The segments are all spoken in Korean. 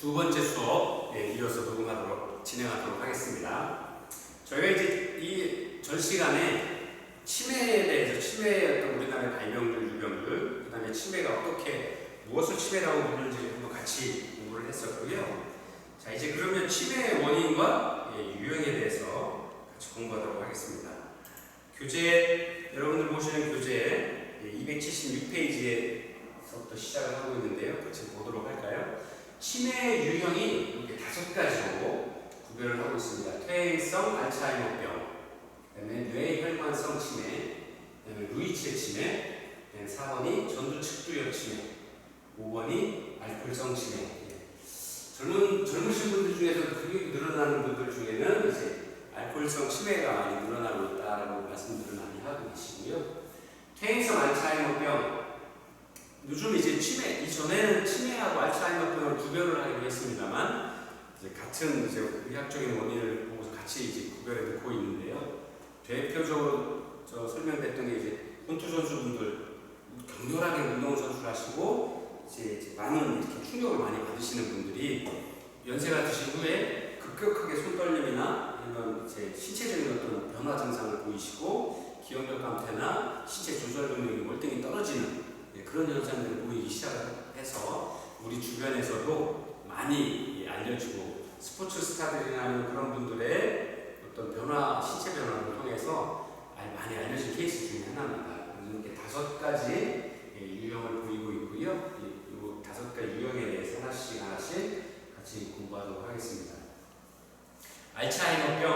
두 번째 수업 이어서 진행하도록 하겠습니다. 저희가 이제 이 전 시간에 치매에 대해서 치매의 어떤 우리나라의 발병들, 유병들, 그 다음에 치매가 어떻게 무엇을 치매라고 부르는지 한번 같이 공부를 했었고요. 자, 이제 그러면 치매의 원인과 유형에 대해서 같이 공부하도록 하겠습니다. 교재, 여러분들 보시는 교재 276페이지에서부터 시작을 하고 있는데요. 같이 보도록 할까요? 치매의 유형이 이렇게 5가지로 구별을 하고 있습니다. 퇴행성 알츠하이머병, 그다음에 뇌혈관성 치매, 그다음에 루이치의 치매, 4번이 전두측두엽 치매, 5번이 알코올성 치매. 젊으신 분들 중에서 그게 늘어나는 분들 중에는 이제 알코올성 치매가 많이 늘어나고 있다라고 말씀들을 많이 하고 계시고요. 퇴행성 알츠하이머병, 요즘 이제 치매, 이전에는 치매하고 알츠하이머병을 구별을 하기로 했습니다만, 이제 같은 이제 의학적인 원인을 보고서 같이 이제 구별해 놓고 있는데요. 대표적으로 설명됐던 게 이제 권투 선수분들 격렬하게 운동 선수를 하시고 이제 많은 이렇게 충격을 많이 받으시는 분들이 연세가 드신 후에 급격하게 손떨림이나 이런 이제 신체적인 어떤 변화 증상을 보이시고 기억력 감퇴나 신체 조절 능력이 월등히 떨어지는 그런 현상들을 보이기 시작해서 우리 주변에서도 많이 알려지고 스포츠 스타들이나 그런 분들의 어떤 변화, 신체 변화를 통해서 많이 알려진 케이스 중에 하나입니다. 이렇게 5가지 유형을 보이고 있고요. 이 5가지 유형에 대해서 하나씩 같이 공부하도록 하겠습니다. 알츠하이머병,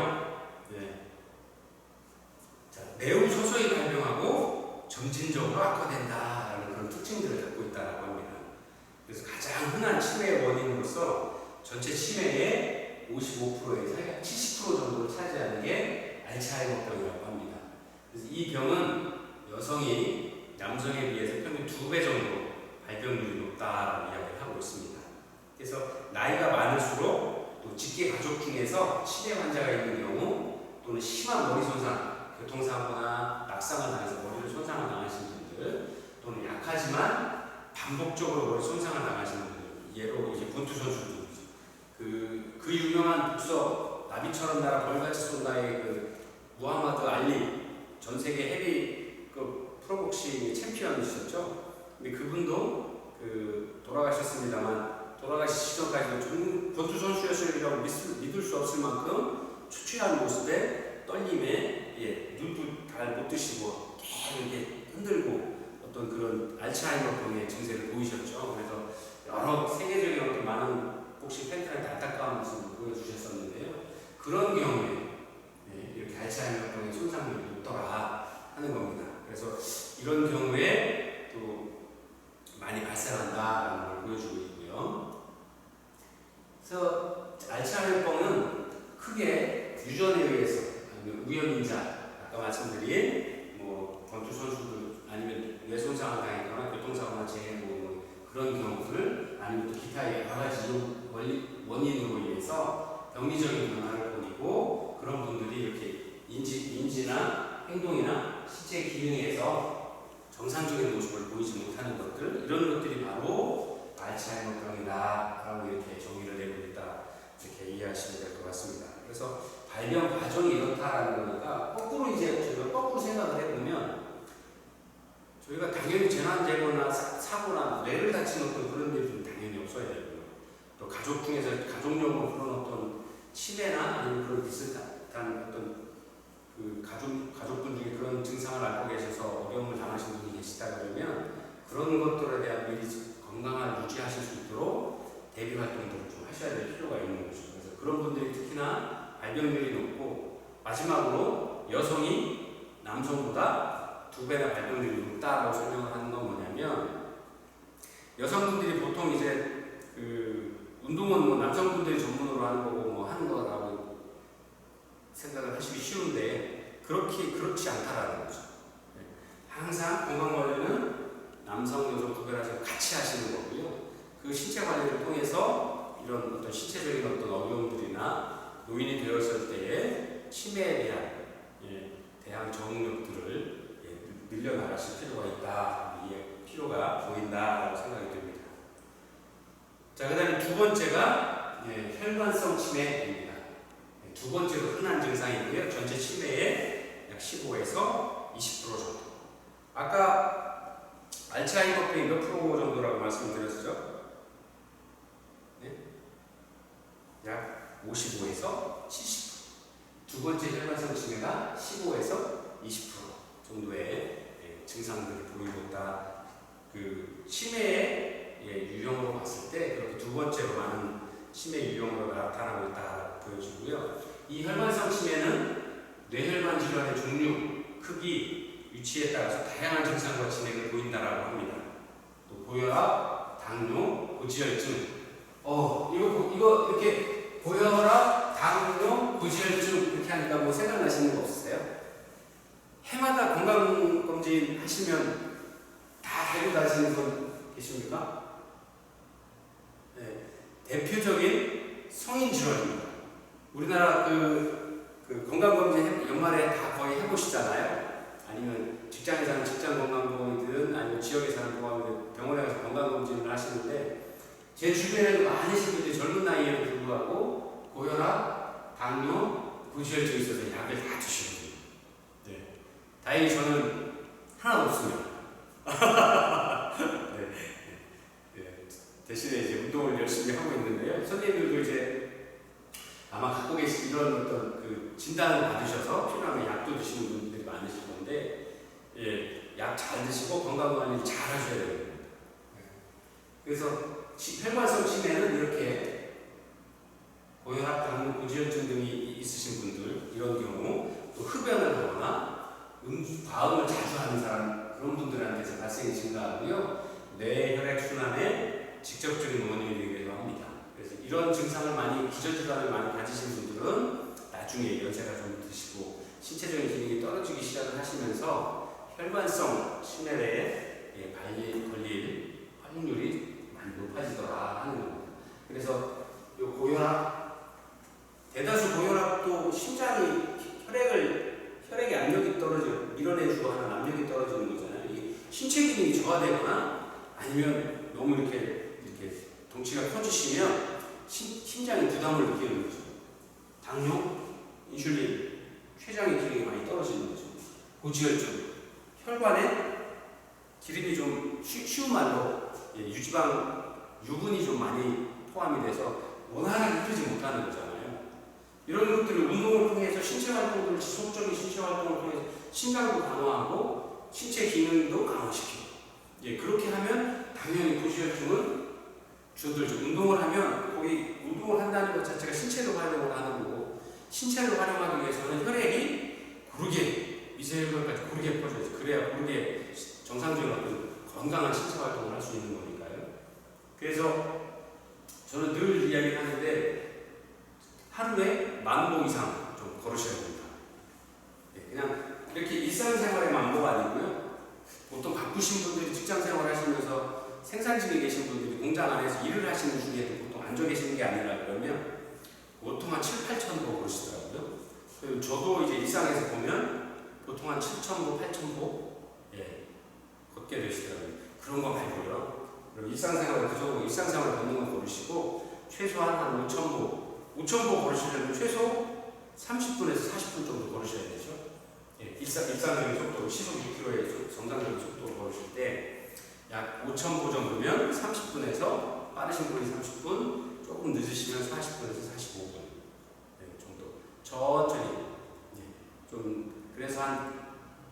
매우 서서히 발병하고 점진적으로 악화된다라는 그런 특징들을 갖고 있다고 합니다. 그래서 가장 흔한 치매의 원인으로서 전체 치매의 55%에서 약 70% 정도를 차지하는 게 알츠하이머병이라고 합니다. 그래서 이 병은 여성이 남성에 비해서 평균 2배 정도 발병률이 높다라고 이야기를 하고 있습니다. 그래서 나이가 많을수록 또 직계 가족 중에서 치매 환자가 있는 경우 또는 심한 머리 손상, 교통사고나 낙상을 당해서 머리를 손상을 당하신 분들 또는 약하지만 반복적으로 머리 손상을 당하시는 분들, 예로 이제 권투 선수들, 그 유명한 복서 나비처럼 날아 벌같이 쏜다의 그 무하마드 알리 전 세계 헤비 프로복싱 챔피언이셨죠. 근데 그분도 돌아가셨습니다만 돌아가시기 전까지도 권투 선수였으리라고 믿을 수 없을 만큼 초췌한 모습에 떨림에 눈도 잘 못 뜨시고 계속 이렇게 흔들고 어떤 그런 알츠하이머병의 증세를 보이셨죠. 그래서 여러 세계적인 어떤 많은 복싱 팬들한테 안타까운 모습을 보여주셨었는데요. 그런 경우에 이렇게 알츠하이머병의 손상률이 높더라 하는 겁니다. 그래서 이런 경우에 또 많이 발생한다라는 걸 보여주고 있고요. 그래서 알츠하이머병은 크게 유전에 의해서 아니면 우연인자, 아까 말씀드린 권투 선수들 아니면 뇌 손상을 당했거나 교통사고나 재해 그런 경우들 아니면 또 기타 여러 가지 원인으로 인해서 병리적인 변화를 보이고 그런 분들이 이렇게 인지나 행동이나 신체 기능에서 정상적인 모습을 보이지 못하는 것들, 이런 것들이 바로 알츠하이머병이다라고 이렇게 정의를 내고 있다, 이렇게 이해하시면 될 것 같습니다. 그래서 발병 과정이 이렇다라는 거니까 거꾸로 생각을 해보면 저희가 당연히 재난재해나 사고나 뇌를 다치는 어떤 그런 일은 당연히 없어야 되고요. 또 가족 중에서 가족력으로 그런 어떤 치매나 아니면 그런 비슷한 어떤 가족분 중에 그런 증상을 앓고 계셔서 어려움을 당하신 분이 계시다 그러면 그런 것들에 대한 미리 건강을 유지하실 수 있도록 대비 활동들을 좀 하셔야 될 필요가 있는 거죠. 그래서 그런 분들이 특히나 발병률이 높고 마지막으로 여성이 남성보다 2배나 발병률이 높다라고 설명을 하는 건 뭐냐면 여성분들이 보통 이제 운동은 남성분들이 전문으로 하는 거고 하는 거라고 생각을 하시기 쉬운데 그렇지 않다라는 거죠. 항상 건강관리는 남성, 여성 구별하셔서 같이 하시는 거고요. 그 신체 관리를 통해서 이런 어떤 신체적인 어떤 어려움들이나 노인이 되었을 때의 치매에 대한 대항 적응력들을 늘려나가실 필요가 있다, 필요가 보인다라고 생각이 듭니다. 자, 그 다음에 두 두 번째가 혈관성 치매입니다. 두 번째로 흔한 증상이고요. 전체 치매의 약 15에서 20% 정도. 아까 알츠하이머병이 몇 프로 정도라고 말씀드렸죠? 네? 약 55에서 70%. 두 번째 혈관성 치매가 15에서 20% 정도의 증상들을 보이고 있다. 그 치매의 유형으로 봤을 때 그렇게 두 번째로 많은 치매 유형으로 나타나고 있다 보여지고요. 이 혈관성 치매는 뇌혈관 질환의 종류, 크기, 위치에 따라서 다양한 증상과 진행을 보인다라고 합니다. 또 고혈압, 당뇨, 고지혈증. 이거 이렇게 고혈압, 당뇨, 고지혈증 이렇게 하니까 뭐 생각나시는 거 없으세요? 해마다 건강검진 하시면 다 달고 다니시는 분 계십니까? 네, 대표적인 성인 질환입니다. 우리나라 그 건강검진 연말에 다 거의 해보시잖아요. 아니면 직장에 사는 직장 건강보험이든 아니면 지역에 사는 보험이든 병원에 가서 건강검진을 하시는데 제 주변에도 많으신 분들이 젊은 나이에도 불구하고 고혈압, 당뇨, 고지혈증이 있어서 약을 다 드시거든요. 네. 다행히 저는 하나도 없습니다. 대신에 이제 운동을 열심히 하고 있는데요. 선생님들도 이제 아마 갖고 계신 이런 어떤 그 진단을 받으셔서 필요하면 약도 드시는 분들이 많으실 건데, 약 잘 드시고 건강관리 잘 하셔야 됩니다. 그래서 혈관성 치매는 이렇게 고혈압, 당뇨, 고지혈증 등이 있으신 분들, 이런 경우 또 흡연을 하거나 과음을 자주 하는 사람, 그런 분들한테서 발생이 증가하고요. 뇌 혈액 순환에 직접적인 원인이 되기도 합니다. 그래서 이런 증상을 기저질환을 많이 가지신 분들은 나중에 연세가 좀 드시고 신체적인 기능이 떨어지기 시작을 하시면서 혈관성 치매에 걸릴 확률이 많이 높아지더라 하는 겁니다. 그래서 이 고혈압, 대다수 고혈압도 심장이 혈액의 압력이 밀어내주고 하는 압력이 떨어지는 거잖아요. 이게 신체 기능이 저하되거나 아니면 너무 이렇게 덩치가 커지시면 심장이 부담을 느끼는 거죠. 당뇨, 인슐린, 췌장의 기능이 많이 떨어지는 거죠. 고지혈증, 혈관에 기름이 좀 쉬운 말로 유분이 좀 많이 포함이 돼서 원활하게 흐르지 못하는 거잖아요. 이런 것들을 운동을 통해서 지속적인 신체 활동을 통해서 심장도 강화하고 신체 기능도 강화시키고, 그렇게 하면 당연히 고지혈증은 줄어들죠. 운동을 하면 거기 운동을 한다는 것 자체가 신체를 활용을 하는 거고, 신체를 활용하기 위해서는 혈액이 고르게 미세혈관까지 고르게 퍼져야죠. 그래야 고르게 정상적인 어떤 건강한 신체 활동을 할 수 있는 거니까요. 그래서 저는 늘 이야기를 하는데 하루에 10,000보 이상 좀 걸으셔야 됩니다. 그냥 이렇게 일상생활의 만보가 아니고요. 보통 바쁘신 분들이 직장생활 하시면서 생산직에 계신 분들이 공장 안에서 일을 하시는 중에도 보통 앉아 계시는 게 아니라 그러면 보통 한 7,000~8,000보 걸으시더라고요. 저도 이제 일상에서 보면 보통 한 7,000보, 8,000보 걷게 되시더라고요. 그런 거 말고요. 그럼 일상생활 걷는 거 걸으시고 최소한 한 5,000보 걸으시려면 최소 30분에서 40분 정도 걸으셔야 되죠. 일상적인 속도, 시속 6km의 정상적인 속도로 걸으실 때 약 5,000보 정도면 30분에서 빠르신 분이 30분, 조금 늦으시면 40분에서 45분 정도 천천히 그래서 한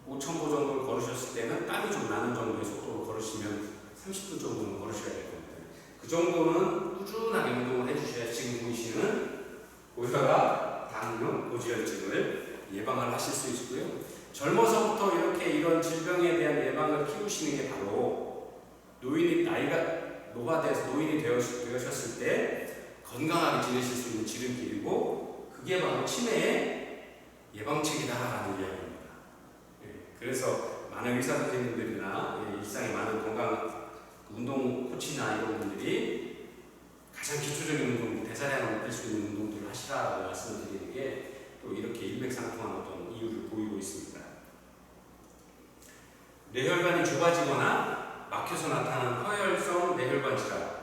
5,000보 정도를 걸으셨을 때는 땀이 좀 나는 정도의 속도로 걸으시면 30분 정도는 걸으셔야 될 겁니다. 그 정도는 꾸준하게 운동을 해주셔야 지금 보이시는 고혈압, 당뇨, 고지혈증을 예방을 하실 수 있고요. 젊어서부터 이런 질병에 대한 예방을 키우시는 게 바로 나이가 노화돼서 노인이 되셨을 때 건강하게 지내실 수 있는 지름길이고, 그게 바로 치매의 예방책이다라는 이야기입니다. 그래서 많은 의사 선생님들이나 일상에 많은 건강 운동 코치나 이런 분들이 가장 기초적인 운동, 대사량을 높일 수 있는 운동들을 하시라고 말씀을 드리는 게 또 이렇게 일맥상통한 어떤 이유를 보이고 있습니다. 뇌혈관이 좁아지거나 막혀서 나타나는 허혈성 뇌혈관 질환,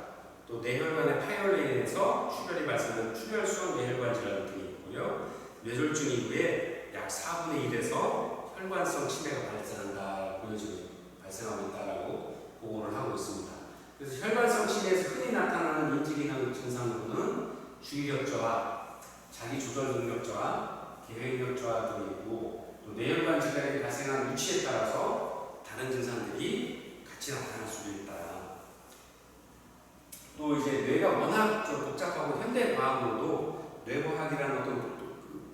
또 뇌혈관의 파열로 인해서 출혈이 발생하는 출혈성 뇌혈관 질환 등이 있고요. 뇌졸중 이후에 약 4분의 1에서 혈관성 치매가 발생하고 있다라고 보고를 하고 있습니다. 그래서 혈관성 치매에서 흔히 나타나는 인지기능 증상으로는 주의력저하, 자기조절 능력저하, 계획력저하 등이 있고, 또 뇌혈관 질환이 발생한 위치에 따라서 다른 증상들이 같이 나타날 수도 있다. 또 이제 뇌가 워낙 좀 복잡하고 현대 과학으로도 뇌과학이라는 어떤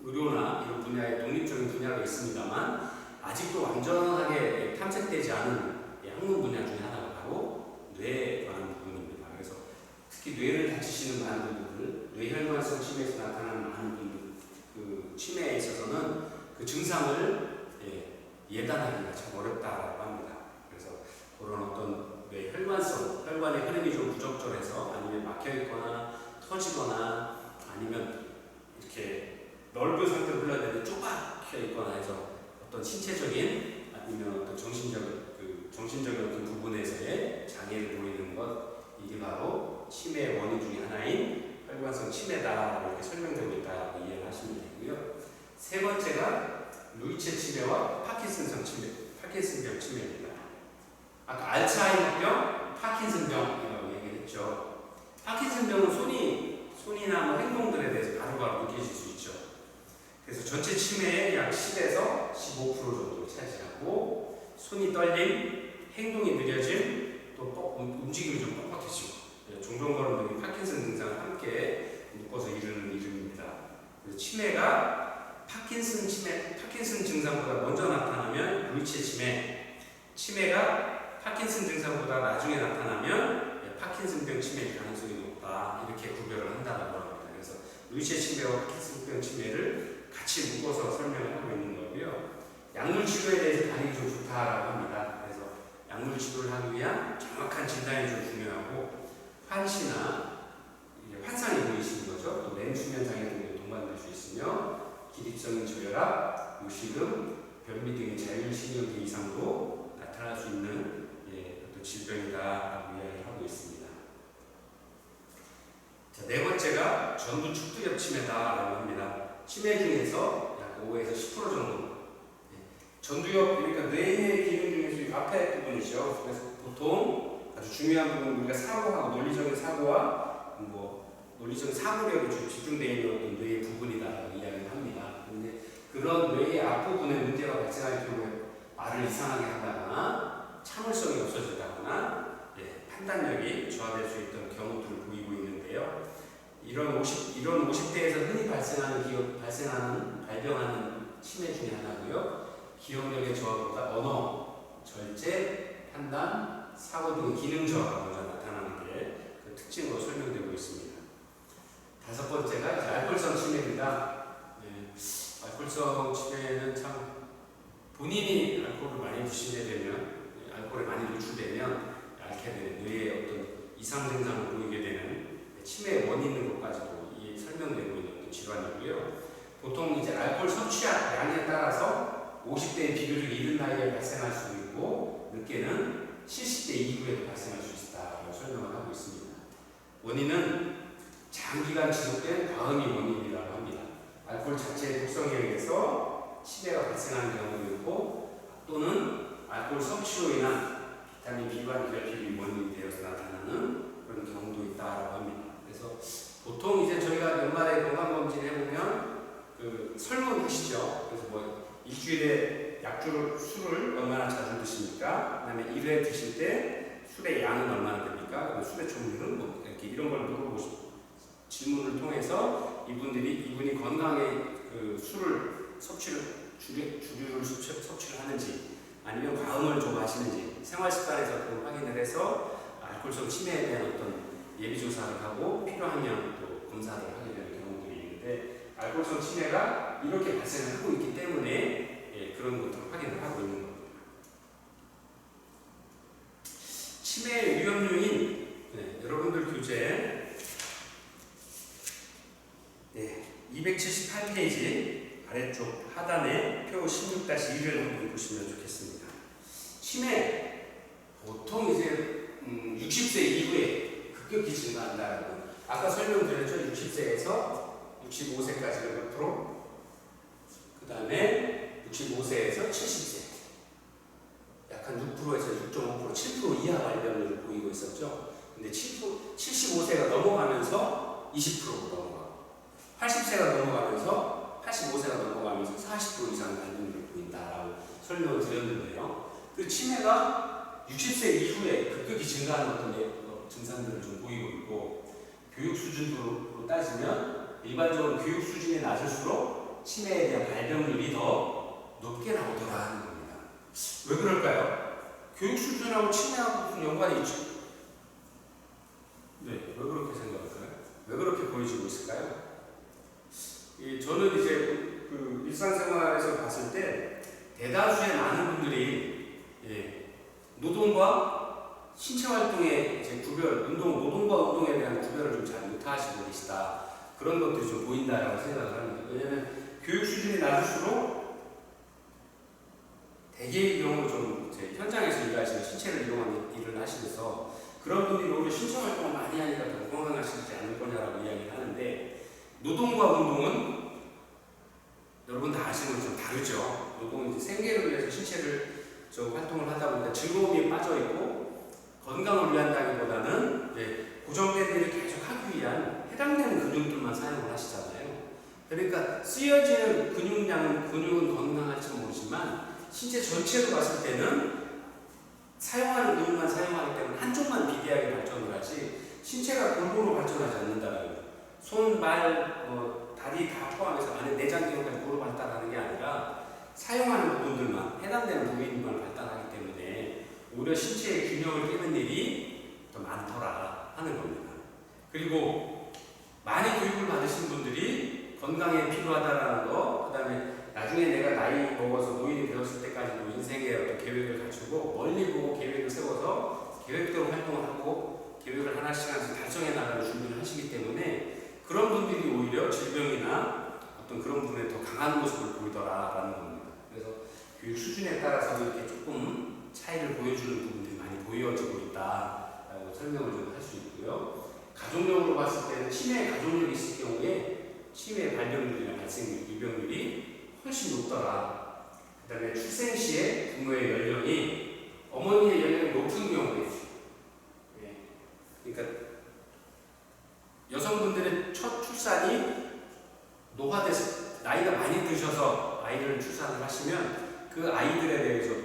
의료나 이런 분야의 독립적인 분야가 있습니다만 아직도 완전하게 탐색되지 않은 학문 분야 중에 하나가 바로 뇌에 관한 부분입니다. 그래서 특히 뇌를 다치시는 많은 분들, 뇌혈관성 치매에서 나타나는 많은 분들, 그 치매에 있어서는 그 증상을 예단하기가 참 어렵다고 합니다. 그래서 그런 어떤 뇌혈관성, 혈관의 흐름이 좀 부적절해서 아니면 막혀있거나 터지거나 아니면 이렇게 넓은 상태로 흘러야 좁아져 있거나 해서 어떤 신체적인 아니면 어떤 정신적인 어떤 부분에서의 장애를 보이는 것, 이게 바로 치매의 원인 중에 하나인 혈관성 치매다 이렇게 설명되고 있다고 이해를 하시면 되고요. 세 번째가 루이체 치매와 파킨슨성 치매, 파킨슨병 치매입니다. 아까 알츠하이머병, 파킨슨병이라고 얘기했죠. 파킨슨병은 손이나 뭐 행동들에 대해서 바로바로 느껴질 수 있죠. 그래서 전체 치매의 약 10에서 15% 정도를 차지하고, 손이 떨림, 행동이 느려짐, 또 움직임이 좀 뻣뻣해지고, 종종걸음 등의 파킨슨 증상을 함께 묶어서 이르는 이름입니다. 그래서 치매가 파킨슨 증상보다 먼저 나타나면 루이체 치매, 치매가 파킨슨 증상보다 나중에 나타나면 파킨슨병 치매일 가능성이 높다, 이렇게 구별을 한다고 합니다. 그래서 루이체 치매와 파킨슨병 치매를 같이 묶어서 설명을 하고 있는 거고요. 약물 치료에 대해서 다니기 좀 좋다라고 합니다. 그래서 약물 치료를 하기 위한 정확한 진단이 좀 중요하고, 환시나 환상이 보이시는 거죠. 또 뇌수면 장애 등에 동반될 수 있으며, 기립성인 저혈압, 무식음, 변비 등의 자율신경계 이상도 나타날 수 있는 어떤 질병이다라고 이야기를 하고 있습니다. 자, 네 번째가 전두 축두엽 치매다라고 합니다. 치매 중에서 약 5에서 10% 정도. 전두엽, 그러니까 뇌의 기능 중에서 앞에 부분이죠. 그래서 보통 아주 중요한 부분은 우리가 사고하고 논리적인 사고와 논리적인 사고력이 좀 집중되어 있는 어떤 뇌의 부분이다라고 이야기를 합니다. 그런데 그런 뇌의 앞부분에 문제가 발생할 경우에 말을 이상하게 한다거나 참을성이 없어지다거나 판단력이 저하될 수 있던 경우들을 보이고 있는데요. 이런 50대에서 흔히 발병하는 치매 중에 하나고요. 기억력의 저하보다 언어, 절제, 판단, 사고 등의 기능 저하가 먼저 나타나는 게 그 특징으로 설명되고 있습니다. 다섯 번째가 이제 알코올성 치매입니다. 알코올성 치매는 참 본인이 알코올을 많이 드시게 되면, 알코올에 많이 노출되면 앓게 되는 뇌의 어떤 이상 증상을 보이게 되는 치매의 원인인 것까지도 설명되고 있는 질환이고요. 보통 이제 알코올 섭취량에 따라서 50대의 비교적 이른 나이에 발생할 수도 있고, 늦게는 70대 이후에도 발생할 수 있다고 설명을 하고 있습니다. 원인은 장기간 지속된 과음이 원인이라고 합니다. 알코올 자체의 독성에 의해서 치매가 발생하는 경우도 있고, 또는 알코올 섭취로 인한 비타민 B와 결핍이 원인이 되어서 나타나는 그런 경우도 있다고 합니다. 그래서 보통 이제 저희가 연말에 건강검진 해보면 설문하시죠. 그래서 일주일에 술을 얼마나 자주 드십니까? 그 다음에 1회 드실 때 술의 양은 얼마나 됩니까? 술의 종류는 이렇게 이런 걸 물어보시고, 질문을 통해서 이분이 건강에 술을 주류를 섭취를 하는지, 아니면 과음을 좀 하시는지, 생활습관에서 그걸 확인을 해서 알코올성 치매에 대한 어떤 예비조사를 하고 필요하면 또 검사를 하게 되는 경우들이 있는데, 알코올성 치매가 이렇게 발생을 하고 있기 때문에 그런 것들을 확인을 하고 있는 겁니다. 치매의 위험 요인, 여러분들 교재 278페이지 아래쪽 하단에 표 16-1을 한번 보시면 좋겠습니다. 치매, 보통 이제 60세 이후에 급격히 증가한다라고. 아까 설명드렸죠. 60세에서 65세까지가 몇 프로? 그 다음에 65세에서 70세. 약 한 6%에서 6.5%, 7% 이하 발병률을 보이고 있었죠. 근데 75세가 넘어가면서 20%로 넘어가고, 80세가 넘어가면서, 85세가 넘어가면서 40% 이상 발병률을 보인다라고 설명을 드렸는데요. 그 치매가 60세 이후에 급격히 증가하는 어떤 증상들을 좀 보이고 있고, 교육 수준으로 따지면 일반적으로 교육 수준이 낮을수록 치매에 대한 발병률이 더 높게 나오더라 하는 겁니다. 왜 그럴까요? 교육 수준하고 치매하고 무슨 연관이 있죠? 네, 왜 그렇게 생각할까요? 왜 그렇게 보여지고 있을까요? 저는 이제 그 일상생활에서 봤을 때 대다수의 많은 분들이 노동과 신체 활동의 이제 노동과 운동에 대한 구별을 좀 잘 못하시고 계시다. 그런 것들이 좀 보인다라고 생각을 합니다. 왜냐하면 교육 수준이 낮을수록 대개의 경우 좀 이제 현장에서 일하시는 신체를 이용하는 일을 하시면서 그런 분들이 오히려 신체 활동을 많이 하니까 더 건강하시지 않을 거냐라고 이야기를 하는데, 노동과 운동은 여러분 다 아시는 것처럼 다르죠. 노동은 이제 생계를 위해서 신체를 활동을 하다 보니까 즐거움이 빠져 있고 건강을 위한다기보다는 고정된 일을 계속 하기 위한 해당되는 근육들만 사용을 하시잖아요. 그러니까 쓰여지는 근육은 건강할지 모르지만 신체 전체로 봤을 때는 사용하는 근육만 사용하기 때문에 한쪽만 비대하게 발전을 하지 신체가 골고루 발전하지 않는다는 거예요. 손, 발, 다리 다 포함해서 안에 내장 기능까지 골고루 발달하는 게 아니라 사용하는 부분들만, 해당되는 부위만 발달하기 때문에 오히려 신체의 균형을 깨는 일이 더 많더라 하는 겁니다. 그리고 많이 교육을 받으신 분들이 건강에 필요하다라는 거, 그 다음에 나중에 내가 나이 먹어서 노인이 되었을 때까지도 인생의 어떤 계획을 갖추고 멀리 보고 계획을 세워서 계획대로 활동을 하고 계획을 하나씩 달성해 나가는 준비를 하시기 때문에 그런 분들이 오히려 질병이나 어떤 그런 부분에 더 강한 모습을 보이더라라는 겁니다. 그래서 교육 수준에 따라서 이렇게 조금 차이를 보여주는 부분들이 많이 보여지고 있다라고 설명을 좀 할 수 있고요. 가족력으로 봤을 때는 치매 가족력이 있을 경우에 치매 발병률이나 발생률, 유병률이 훨씬 높더라. 그 다음에 출생 시에 부모의 연령이 어머니의 연령이 높은 경우에, 그러니까 여성분들의 첫 출산이 노화돼서 나이가 많이 드셔서 아이를 출산을 하시면 그 아이들에 대해서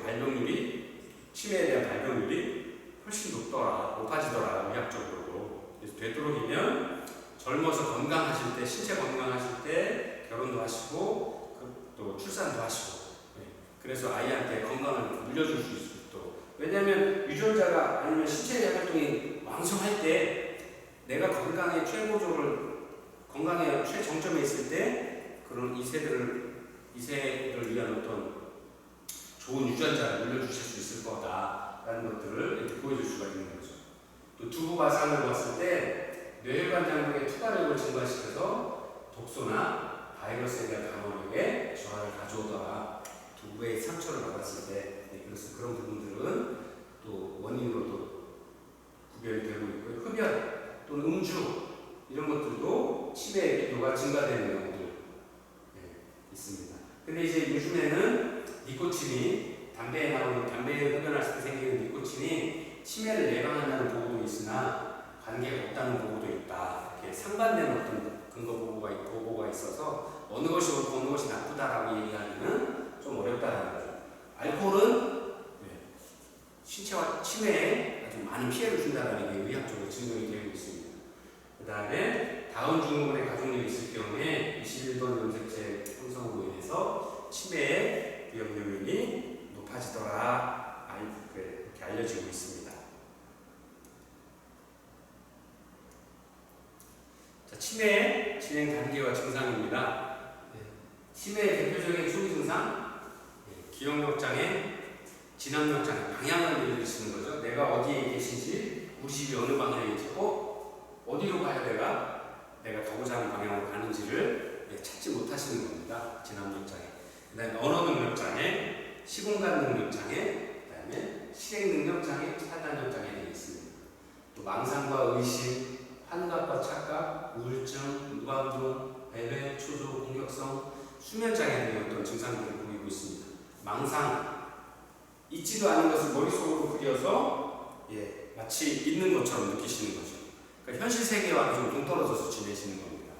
치매에 대한 발병률이 훨씬 높아지더라 의학적으로. 그래서 되도록이면 젊어서 건강하실 때, 신체 건강하실 때 결혼도 하시고 또 출산도 하시고, 그래서 아이한테 건강을 물려줄 수 있도록. 왜냐하면 유전자가 아니면 신체 활동이 왕성할 때 내가 건강의 최정점에 있을 때 그런 이세를 위한 어떤 좋은 유전자를 물려주실 수 있을 거다라는 것들을 이렇게 보여줄 수가 있는 거죠. 또 두부 바상을 봤을 때 뇌혈관 장벽의 투과력을 증가시켜서 독소나 바이러스에 대한 방어력에 저하를 가져오더라. 두부의 상처를 받았을 때, 그래서 그런 부분들은 또 원인으로도 구별이 되고 있고요. 흡연 또는 음주 이런 것들도 치매의 비교가 증가되는 경우도 있습니다. 근데 이제 요즘에는 니코틴이 담배에 흡연했을 때 생기는 니코틴이 치매를 예방한다는 보고도 있으나 관계가 없다는 보고도 있다. 이렇게 상반되는 어떤 근거 보고가 있어서 어느 것이 옳고 어느 것이 나쁘다라고 얘기하기는 좀 어렵다라는 거죠. 알코올은 치매에 아주 많은 피해를 준다는 게 의학적으로 증명이 되고 있습니다. 그 다음에 다운 증후군의 가족력이 있을 경우에 21번 염색체 형성으로 인해서 치매의 위험률이 높아지더라 이렇게 알려지고 있습니다. 자, 치매의 진행 단계와 증상입니다. 치매의 대표적인 초기 증상, 기억력 장애, 진압력 장애, 방향을 잃으시는 거죠. 내가 어디에 계신지, 우리 집이 어느 방향인지, 어디로 가야 내가 가고자 하는 방향으로 가는지를 찾지 못하시는 겁니다. 진압력 장애. 그 다음에 언어 능력 장애, 시공간 능력 장애, 그 다음에 실행 능력 장애, 판단력 장애 등이 있습니다. 또 망상과 의심, 환각과 착각, 우울증, 무감동, 배회, 초조, 공격성, 수면장애 등의 어떤 증상들을 보이고 있습니다. 망상, 있지도 않은 것을 머릿속으로 그려서 마치 있는 것처럼 느끼시는 거죠. 그러니까 현실 세계와 좀 동떨어져서 지내시는 겁니다.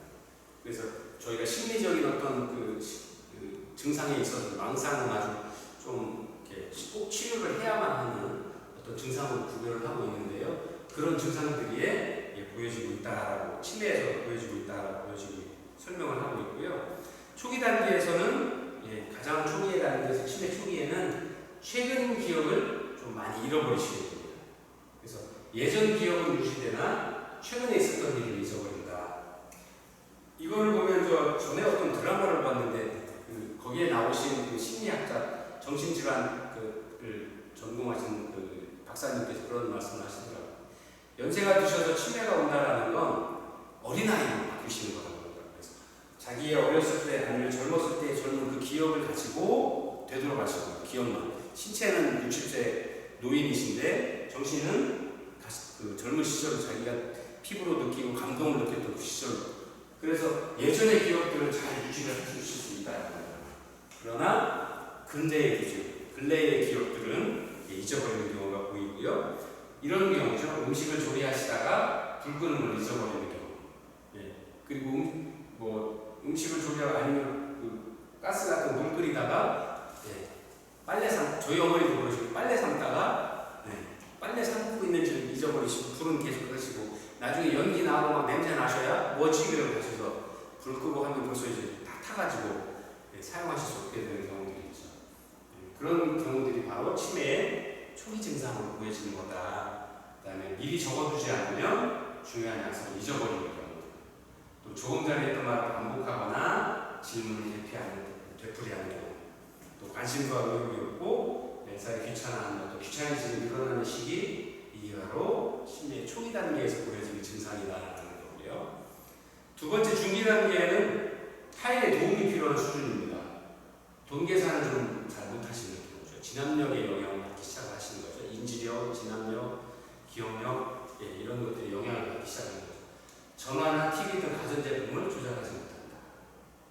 그래서 저희가 심리적인 어떤 그 증상에 있어서 망상은 아주 좀 이렇게 꼭 치료를 해야만 하는 어떤 증상으로 구별을 하고 있는데요. 그런 증상들이 보여지고 있다라고, 치매에서 보여지고 있다라고 보여지고 설명을 하고 있고요. 초기 단계에서는 가장 초기에 단계에서 치매 초기에는 최근 기억을 좀 많이 잃어버리시게 됩니다. 그래서 예전 기억은 유지되나 최근에 있었던 일을 잊어버린다. 이거를 보면 저 전에 어떤 드라마를 봤는데 거기에 나오신 그 심리학자, 정신질환을 전공하신 그 박사님께서 그런 말씀을 하시더라고요. 연세가 드셔서 치매가 온다라는 건 어린아이로 바뀌시는 거라고 그러더라고요. 그래서 자기의 어렸을 때 아니면 젊었을 때 젊은 그 기억을 가지고 되돌아가시는 거예요. 기억만. 신체는 60세 노인이신데 정신은 그 젊은 시절 자기가 피부로 느끼고 감동을 느꼈던 그 시절. 그래서 예전의 기억들을 잘 유지를 하실 수 있다. 그러나 근대의 기억, 근래의 기억들은 잊어버리는 경우가 보이고요. 이런 경우죠. 음식을 조리하시다가 불 끄는 걸 잊어버리는 경우. 그리고 음식을 조리하고 아니면 그 가스 같은 물 끓이다가 빨래 저희 어머니도 그러시고 빨래 삶다가 빨래 삶고 있는지 잊어버리시고 불은 계속 끄시고 나중에 연기 나고 막 냄새 나셔야 뭐지? 그러고 가셔서 불 끄고 하면 벌써 이제 다 타가지고 사용하실 수 없게 되는 경우들이 있죠. 그런 경우들이 바로 치매의 초기 증상으로 보여지는 거다. 그 다음에 미리 적어두지 않으면 중요한 약속을 잊어버리는 경우, 또 조금 전에 했던 말을 반복하거나 질문을 되풀이하는 경우, 또 관심과 의욕이 없고 매사에 귀찮아하는 또 귀차니즘이 늘어나는 시기, 이게 바로 치매의 초기 단계에서 보여지는 증상이다라는 거고요. 두 번째 중기 단계에는 타인의 도움이 필요한 수준입니다. 돈 계산을 좀 잘 못하시는 경우죠. 지납력에 영향을 받기 시작하시는 거죠. 인지력, 지납력, 기억력 이런 것들이 영향을 받기 시작하는 거죠. 전화나 TV 등 가전제품을 조작하지 못한다.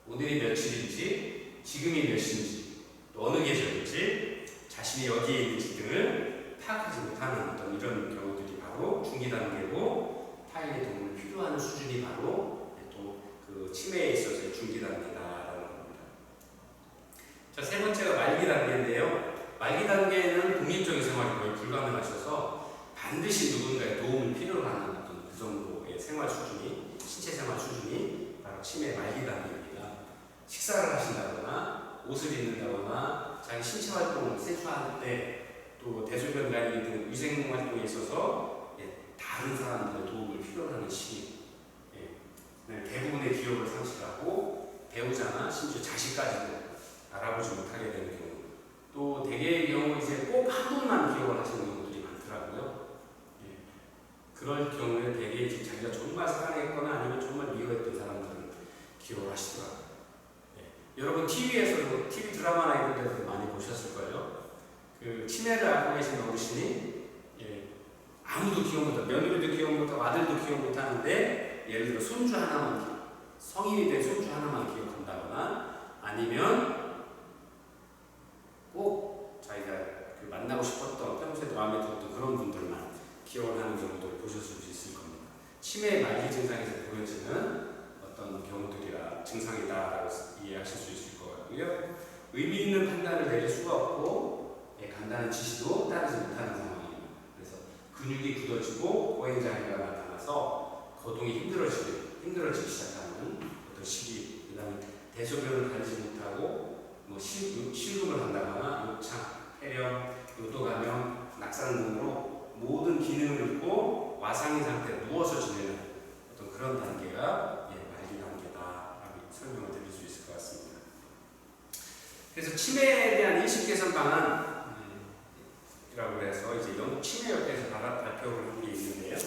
오늘이 며칠인지, 지금이 몇 시인지, 또 어느 계절인지, 자신이 어디에 있는지 등을 파악하지 못하는 어떤 이런 경우들이 바로 중기 단계고, 타인의 도움을 필요한 수준이 바로 또 그 치매에 있어서의 중기 단계다라는 겁니다. 자, 세 번째가 말기 단계인데요. 말기 단계에는 독립적인 생활이 거의 불가능하셔서 반드시 누군가의 도움을 필요로 하는 어떤 그 정도의 생활 수준이, 신체 생활 수준이 바로 치매 말기 단계입니다. 식사를 하신다거나 옷을 입는다거나 자기 신체 활동을 세수할 때 또 대소변 가리기 등 위생 활동에 있어서 다른 사람들의 도움을 필요로 하는 시기, 대부분의 기억을 상실하고 배우자나 심지어 자식까지도 알아보지 못하게 되는 경우, 또 대개의 경우 이제 꼭 한 분만 기억을 하시는 경우들이 많더라고요. 그럴 경우에 대개 자기가 정말 사랑했거나 아니면 정말 미워했던 사람들은 기억을 하시더라고요. 여러분 TV에서도 TV 드라마나 이런 데서 많이 보셨을 거예요. 그 치매를 앓고 계신 어르신이 아무도 기억 못하고 며느리도 기억 못하고 아들도 기억 못하는데 예를 들어 손주 하나만 성인이 된 손주 하나만 기억한다거나 아니면 꼭 자기가 그 만나고 싶었던 평소에 마음에 들었던 그런 분들만 기억을 하는 경우도 보셨을 수 있을 겁니다. 치매의 말기 증상에서 보여지는 어떤 경우들이라 증상이다라고 이해하실 수 있을 것 같고요. 의미 있는 판단을 내릴 수가 없고 간단한 지시도 따르지 못하는 상황입니다. 그래서 근육이 굳어지고 보행장애가 나타나서 거동이 힘들어지기 시작하는 어떤 시기, 그 다음에 대소변을 가리지 못하고 실금을 한다거나 욕창, 폐렴, 요도감염, 낙상 등으로 모든 기능을 잃고 와상인 상태로 누워서 지내는 어떤 그런 단계가 말기 단계다라고 설명을 드릴 수 있을 것 같습니다. 그래서 치매에 대한 인식 개선 방안이라고 해서 이제 영국 치매협회에서 발표를 한 게 있는데요.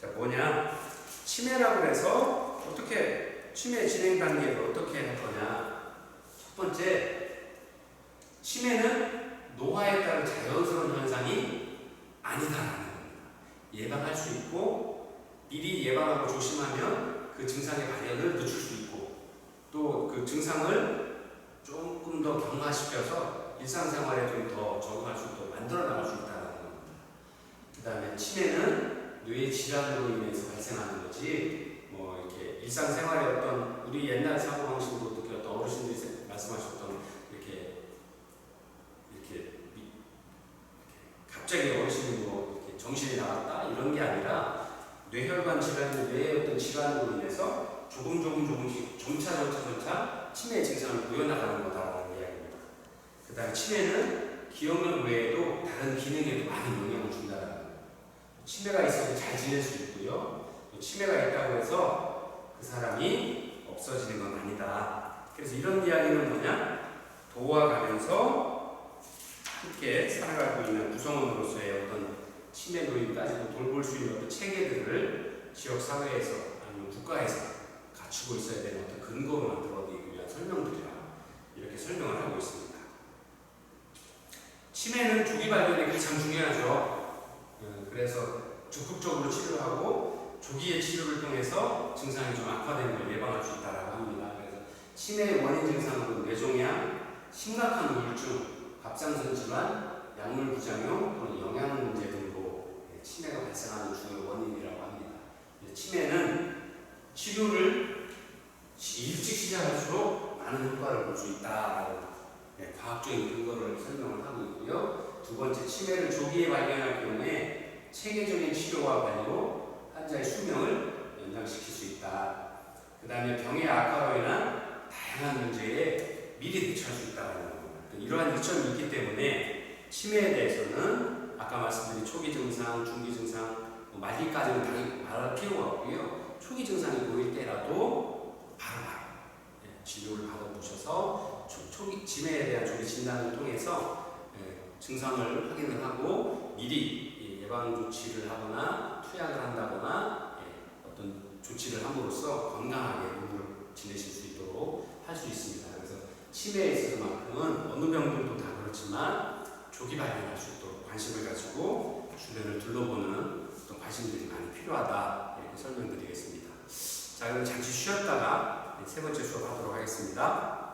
자, 뭐냐? 치매라고 해서 어떻게 치매 진행 단계를 어떻게 할 거냐? 첫 번째, 치매는 노화에 따른 자연스러운 현상이 아니다라는 겁니다. 예방할 수 있고 미리 예방하고 조심하면 그 증상의 발현을 늦출 수 있고 또 그 증상을 조금 더 경화시켜서 일상생활에 좀 더 적응할 수 있도록 만들어 나갈 수 있다는 겁니다. 그 다음에 치매는 뇌 질환으로 인해서 발생하는 거지 뭐 이렇게 일상생활의 어떤 우리 옛날 사고방식으로 어떻게 어떤 어르신들이 말씀하셨던 이렇게 갑자기 어르신이 뭐 이렇게 정신이 나갔다 이런 게 아니라 뇌혈관 질환이 뇌의 어떤 질환으로 인해서 조금씩 점차 치매의 증상을 보여나가는 거다라는 이야기입니다. 그 다음에 치매는 기억력 외에도 다른 기능에도 많은 영향을 준다는 거예요. 치매가 있어도 잘 지낼 수 있고요. 또 치매가 있다고 해서 그 사람이 없어지는 건 아니다. 그래서 이런 이야기는 뭐냐? 도와가면서 함께 살아가고 있는 구성원으로서의 어떤 치매 노인까지도 돌볼 수 있는 어떤 체계들을 지역사회에서 아니면 국가에서 갖추고 있어야 되는 어떤 근거로 만들어내기 위한 설명들이라 이렇게 설명을 하고 있습니다. 치매는 조기 발견이 가장 중요하죠. 그래서 적극적으로 치료하고 조기의 치료를 통해서 증상이 좀 악화되는 걸 예방할 수 있다고 합니다. 그래서 치매의 원인 증상은 뇌종양, 심각한 우울증, 갑상선 질환, 약물 부작용 또는 영양 문제 등으로 치매가 발생하는 주요 원인이라고 합니다. 치매는 치료를 일찍 시작할수록 많은 효과를 볼 수 있다라고 과학적인 근거를 설명을 하고 있고요. 두 번째, 치매를 조기에 발견할 경우에 체계적인 치료와 관리로 환자의 수명을 연장시킬 수 있다. 그 다음에 병의 악화로 인한 다양한 문제에 미리 대처할 수 있다는 겁니다. 이러한 이점이 있기 때문에 치매에 대해서는 아까 말씀드린 초기 증상, 중기 증상, 말기까지는 당연히 말할 필요가 없고요. 초기 증상이 보일 때라도 바로 진료를 받아보셔서 초기 치매에 대한 조기 진단을 통해서 증상을 확인을 하고 미리 예방 조치를 하거나 투약을 한다거나 어떤 조치를 함으로써 건강하게 몸을 지내실 수 있도록 할 수 있습니다. 그래서 치매에 있어서만큼은 어느 병들도 다 그렇지만 조기 발견할 수 있도록 관심을 가지고 주변을 둘러보는 어떤 관심들이 많이 필요하다 이렇게 설명드리겠습니다. 자, 그럼 잠시 쉬었다가 세 번째 수업하도록 하겠습니다.